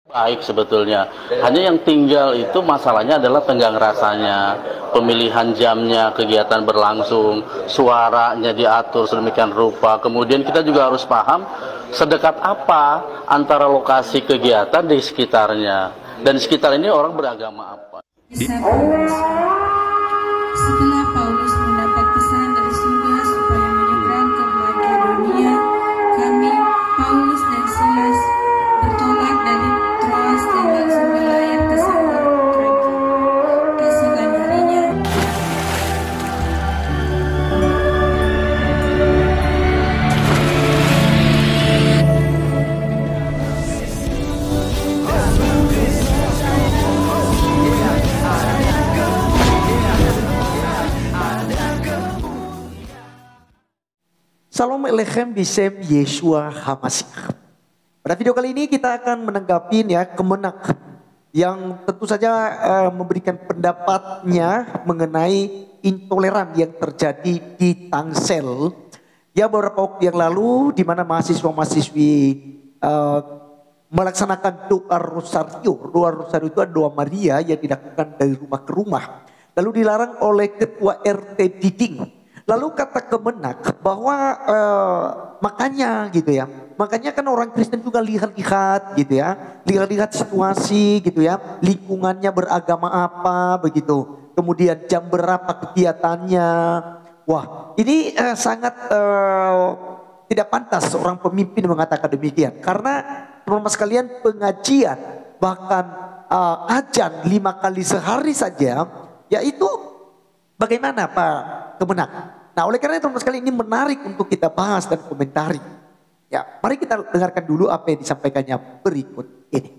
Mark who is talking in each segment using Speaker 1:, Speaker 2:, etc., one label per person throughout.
Speaker 1: Baik sebetulnya, hanya yang tinggal itu masalahnya adalah tenggang rasanya, pemilihan jamnya, kegiatan berlangsung, suaranya diatur sedemikian rupa. Kemudian kita juga harus paham sedekat apa antara lokasi kegiatan di sekitarnya, dan di sekitar ini orang beragama apa.
Speaker 2: Kisah Paulus. Setelah Paulus mendapat pesan dari surga supaya menyeberang ke Makedonia, kami, Paulus dan Silas, bertolak dari Troas dan langsung berlayar ke Samotrake. Keesokan harinya,
Speaker 3: Salam Elechem Bisem Yeshua HaMashiach. Pada video kali ini kita akan menanggapi Kemenak yang tentu saja memberikan pendapatnya mengenai intoleran yang terjadi di Tangsel. Ya, beberapa waktu yang lalu di mana mahasiswa-mahasiswi melaksanakan doa rosario. Doa rosario itu adalah doa Maria yang dilakukan dari rumah ke rumah. Lalu dilarang oleh ketua RT Diding. Lalu kata Kemenak bahwa makanya gitu ya. Makanya kan orang Kristen juga lihat-lihat gitu ya. Lihat-lihat situasi gitu ya. Lingkungannya beragama apa begitu. Kemudian jam berapa kegiatannya. Wah, ini sangat tidak pantas seorang pemimpin mengatakan demikian. Karena teman-teman sekalian, pengajian bahkan ajan 5 kali sehari saja, yaitu bagaimana Pak Kemenak? Nah, oleh karena itu teman-teman sekalian, ini menarik untuk kita bahas dan komentari. Ya, mari kita dengarkan dulu apa yang disampaikannya berikut ini.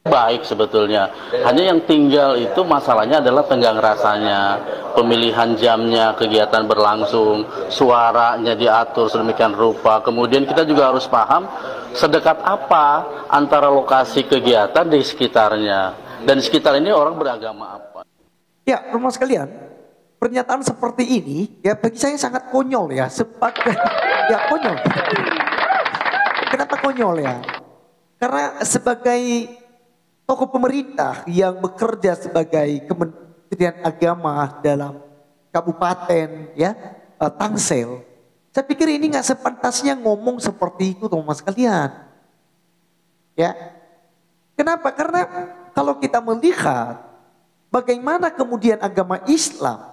Speaker 1: Baik sebetulnya, hanya yang tinggal itu masalahnya adalah tenggang rasanya, pemilihan jamnya, kegiatan berlangsung, suaranya diatur sedemikian rupa. Kemudian kita juga harus paham sedekat apa antara lokasi kegiatan di sekitarnya, dan di sekitar ini orang beragama apa.
Speaker 3: Ya, teman-teman sekalian, pernyataan seperti ini ya bagi saya sangat konyol ya, sebagai ya konyol. Kenapa konyol ya? Karena sebagai tokoh pemerintah yang bekerja sebagai Kementerian Agama dalam Kabupaten Tangsel, saya pikir ini nggak sepantasnya ngomong seperti itu teman-teman sekalian. Ya, kenapa? Karena kalau kita melihat bagaimana kemudian agama Islam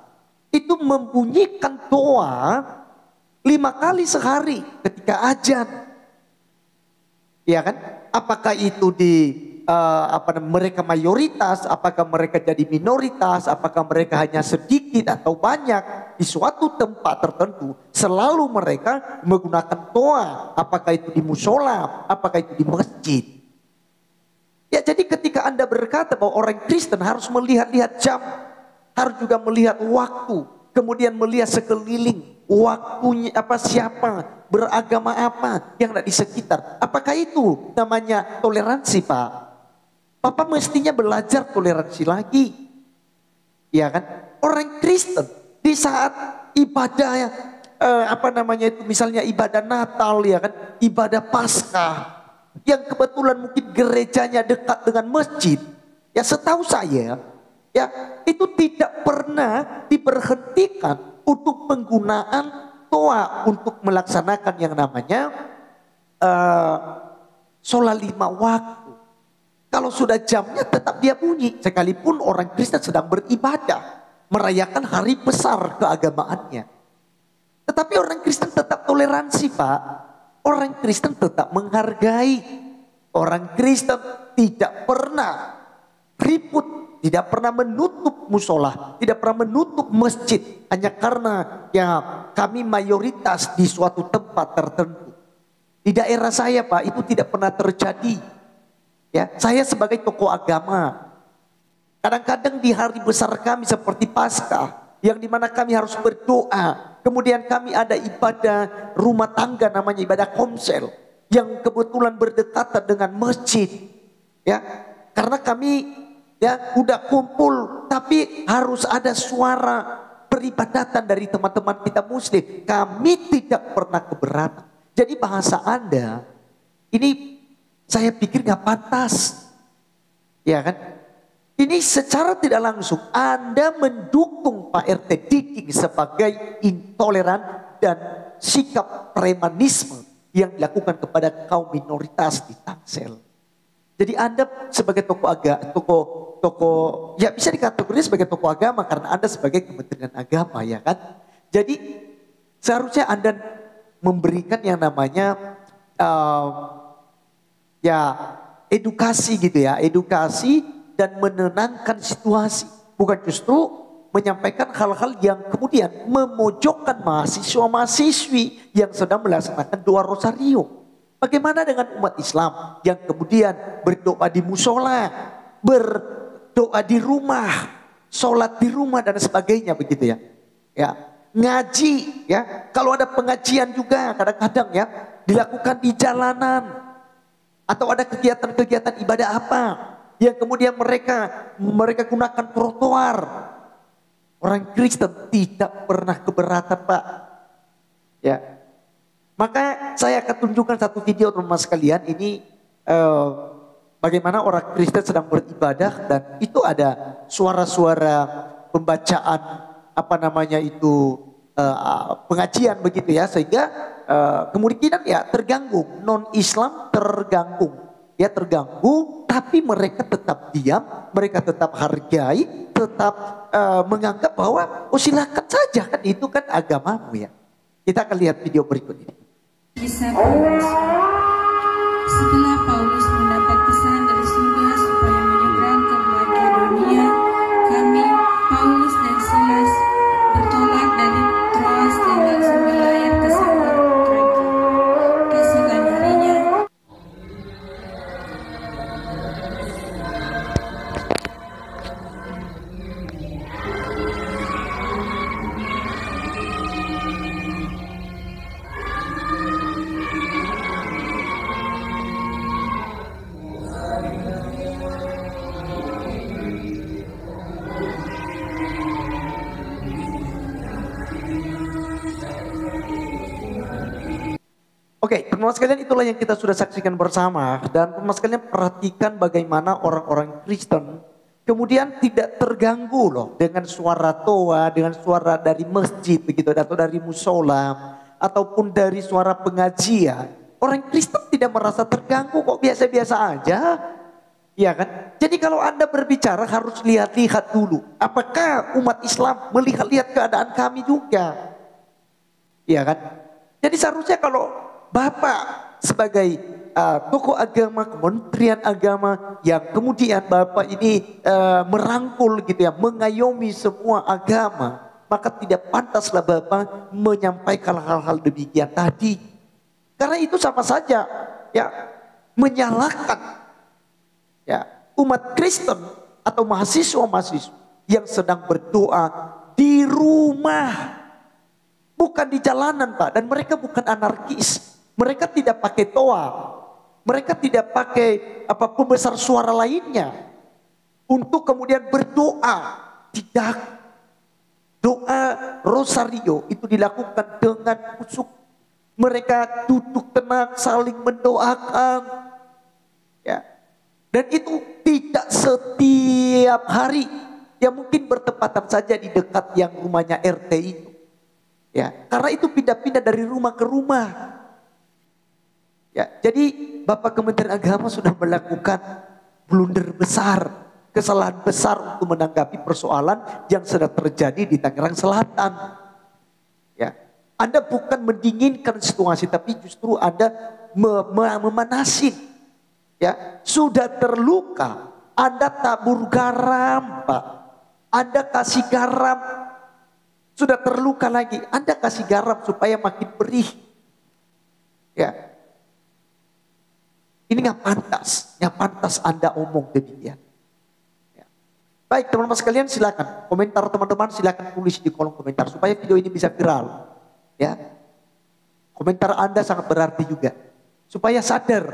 Speaker 3: itu membunyikan doa 5 kali sehari ketika azan. Ya kan? Apakah itu di mereka mayoritas, apakah mereka jadi minoritas, apakah mereka hanya sedikit atau banyak di suatu tempat tertentu, selalu mereka menggunakan doa, apakah itu di musola, apakah itu di masjid. Ya, jadi ketika Anda berkata bahwa orang Kristen harus melihat-lihat jam, harus juga melihat waktu, kemudian melihat sekeliling, waktunya apa, siapa, beragama apa yang ada di sekitar. Apakah itu namanya toleransi, Pak? Bapak mestinya belajar toleransi lagi. Ya kan? Orang Kristen di saat ibadah misalnya ibadah Natal, ya kan, ibadah Paskah, yang kebetulan mungkin gerejanya dekat dengan masjid, ya setahu saya, ya itu tidak pernah diberhentikan untuk penggunaan doa untuk melaksanakan yang namanya sholat 5 waktu. Kalau sudah jamnya tetap dia bunyi, sekalipun orang Kristen sedang beribadah, merayakan hari besar keagamaannya. Tetapi orang Kristen tetap toleransi, Pak. Orang Kristen tetap menghargai. Orang Kristen tidak pernah ribut, tidak pernah menutup musola, tidak pernah menutup masjid hanya karena ya kami mayoritas di suatu tempat tertentu. Di daerah saya, Pak, itu tidak pernah terjadi. Ya, saya sebagai tokoh agama, kadang-kadang di hari besar kami seperti Paskah, yang dimana kami harus berdoa, kemudian kami ada ibadah rumah tangga namanya ibadah komsel, yang kebetulan berdekatan dengan masjid. Ya, karena kami ya udah kumpul, tapi harus ada suara peribadatan dari teman-teman kita muslim. Kami tidak pernah keberatan. Jadi bahasa Anda ini saya pikir nggak pantas. Ya kan? Ini secara tidak langsung Anda mendukung Pak RT Diking sebagai intoleran dan sikap premanisme yang dilakukan kepada kaum minoritas di Tangsel. Jadi Anda sebagai tokoh ya bisa dikategorikan sebagai tokoh agama karena Anda sebagai Kementerian Agama, ya kan? Jadi seharusnya Anda memberikan yang namanya ya edukasi gitu ya, edukasi dan menenangkan situasi, bukan justru menyampaikan hal-hal yang kemudian memojokkan mahasiswa-mahasiswi yang sedang melaksanakan doa rosario. Bagaimana dengan umat Islam yang kemudian berdoa di musola, berdoa di rumah, sholat di rumah dan sebagainya begitu ya. Ya, ngaji ya. Kalau ada pengajian juga kadang-kadang ya dilakukan di jalanan atau ada kegiatan-kegiatan ibadah apa yang kemudian mereka gunakan trotoar. Orang Kristen tidak pernah keberatan, Pak. Ya. Maka saya akan tunjukkan satu video teman-teman sekalian. Ini bagaimana orang Kristen sedang beribadah dan itu ada suara-suara pembacaan pengajian begitu ya, sehingga kemungkinan ya terganggu, non-Islam terganggu, tapi mereka tetap diam, mereka tetap hargai, tetap menganggap bahwa silakan saja kan, itu kan agamamu ya. Kita akan lihat video berikut ini.
Speaker 2: Kisah Paulus. Setelah Paulus mendapat pesan dari surga supaya menyeberang ke Makedonia, kami, Paulus dan Silas, bertolak dari Troas dan langsung berlayar ke Samotrake. Keesokan harinya,
Speaker 3: Oke, teman-teman sekalian, itulah yang kita sudah saksikan bersama. Dan teman-teman sekalian perhatikan bagaimana orang-orang Kristen kemudian tidak terganggu loh dengan suara toa, dengan suara dari masjid begitu, atau dari musola, ataupun dari suara pengajian. Orang Kristen tidak merasa terganggu, kok biasa-biasa aja. Ya kan? Jadi kalau Anda berbicara harus lihat-lihat dulu. Apakah umat Islam melihat-lihat keadaan kami juga? Ya kan? Jadi seharusnya kalau Bapak sebagai tokoh agama, Kementerian Agama yang kemudian Bapak ini merangkul gitu ya, mengayomi semua agama, maka tidak pantaslah Bapak menyampaikan hal-hal demikian tadi. Karena itu sama saja ya menyalahkan ya umat Kristen atau mahasiswa-mahasiswa yang sedang berdoa di rumah, bukan di jalanan, Pak. Dan mereka bukan anarkis. Mereka tidak pakai toa, mereka tidak pakai pembesar suara lainnya untuk kemudian berdoa. Tidak. Doa rosario itu dilakukan dengan khusyuk. Mereka duduk tenang saling mendoakan. Ya. Dan itu tidak setiap hari. Ya mungkin bertepatan saja di dekat yang rumahnya RT itu. Ya, karena itu pindah-pindah dari rumah ke rumah. Ya, jadi Bapak Kementerian Agama sudah melakukan blunder besar, kesalahan besar untuk menanggapi persoalan yang sedang terjadi di Tangerang Selatan. Ya, Anda bukan mendinginkan situasi, tapi justru Anda memanasin. Ya, sudah terluka, Anda tabur garam, Pak. Anda kasih garam. Sudah terluka lagi, Anda kasih garam supaya makin perih. Ya. Ini nggak pantas Anda omong demikian. Ya. Baik teman-teman sekalian, silakan komentar teman-teman, silakan tulis di kolom komentar supaya video ini bisa viral. Ya, komentar Anda sangat berarti juga, supaya sadar,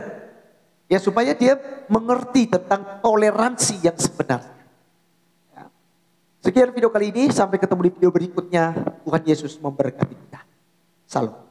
Speaker 3: ya supaya dia mengerti tentang toleransi yang sebenarnya. Ya. Sekian video kali ini, sampai ketemu di video berikutnya. Tuhan Yesus memberkati kita. Salam.